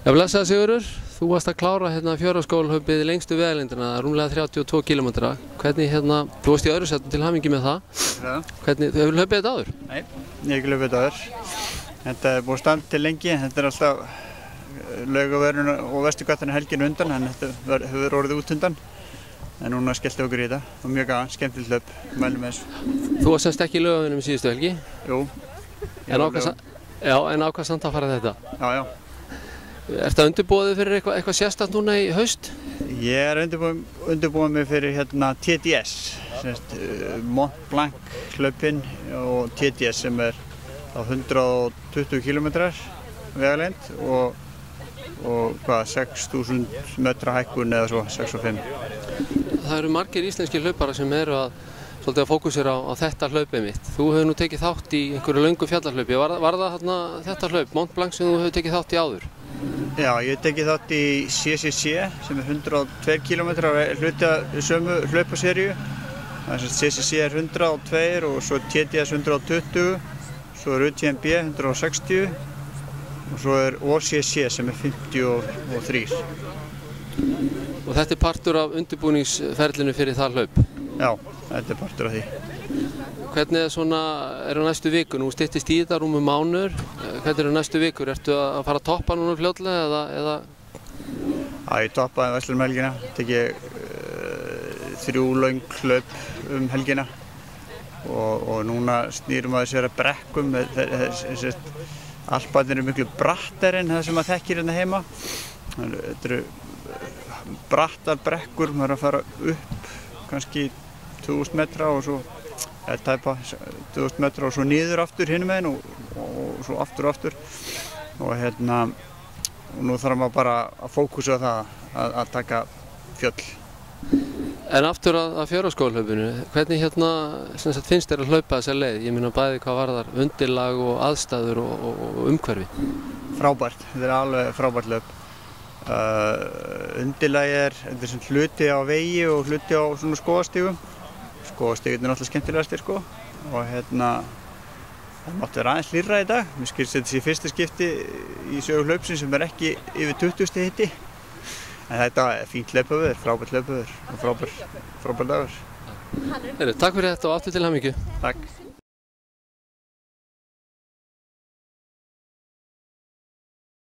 Já, blessaði Sigurður, þú varst að klára fjöraskólahlaupið lengstu vegalengdina, rúmlega 32 km. Hvernig þú varst í öðru sæti, til hamingju með það. Hvernig, þú hefur hlaupið þetta áður? Nei, ég hef ekki hlaupið þetta áður. Þetta er búið að standa til lengi, þetta er alltaf Laugavegur og Vesturgatan helgin undan, en þetta hefur orðið út undan. En núna skellti okkur í þetta og mjög gaman, skemmtilegt hlaup, mælum með þessu. Þú varst semst ekki í Laugaveginum síðustu helgi? Jú. En ákvað samt að fara þetta? Já, já. Ertu að undirbúa þig fyrir eitthvað sérstakt núna í haust? Ég er undirbúa mig fyrir TDS, Mont Blanc hlaupinn og TDS sem er á 120 km vegalengd og 6.000 metra hækkun eða svo, 6.5. Það eru margir íslenskir hlaupara sem eru svolítið að fókusera á þetta hlaupið mitt. Þú hefur nú tekið þátt í einhverju löngu fjallahlaupi. Var það þetta hlaup, Mont Blanc, sem þú hefur tekið þátt í áður? Já, ég hef tekið þátt í CCC sem er 102 km hluti af sömu hlaupaseríu. CCC er 102 og svo TDS 120, svo er UTMB 160 og svo er OCC sem er 53. Og þetta er partur af undirbúningsferlinu fyrir það hlaup? Já, þetta er partur af því. Hvernig er næstu viku? Nú styttist í þetta rúmur mánuður. Hvernig eru næstu vikur? Ertu að fara að toppa núna fljótlega eða? Já, ég toppaði Verslun helgina. Tek ég 3 löng hlaup helgina og núna snýrum maður sér að brekkum. Alparnir eru miklu brattari en það sem maður þekkir hérna heima. Þetta eru brattar brekkur, maður er að fara upp kannski 2000 metra og svo tæpa 2000 metra og svo niður aftur hinum meginn og svo aftur og aftur og nú þarf maður bara að fókusa á það að taka fjöll. En aftur að fjöraskólahlaupinu, hvernig finnst þér að hlaupa þessa leið? Ég meina bæði hvað varðar undirlag og aðstæður og umhverfi. Frábært, þetta er alveg frábært hlaup. Undirlagið þetta er sem hluti á vegi og hluti á svona skógastígum. Skógastígurinn er náttúrulega skemmtilegastir og það mátti vera aðeins hlýrra í dag. Mér skilst þetta sé fyrsta skipti í sögu hlaupsins sem er ekki yfir 20 stig hiti. En þetta er fínt hlaupaveður, frábært hlaupaveður og frábær dagur. Takk fyrir þetta og aftur til hamingju. Takk.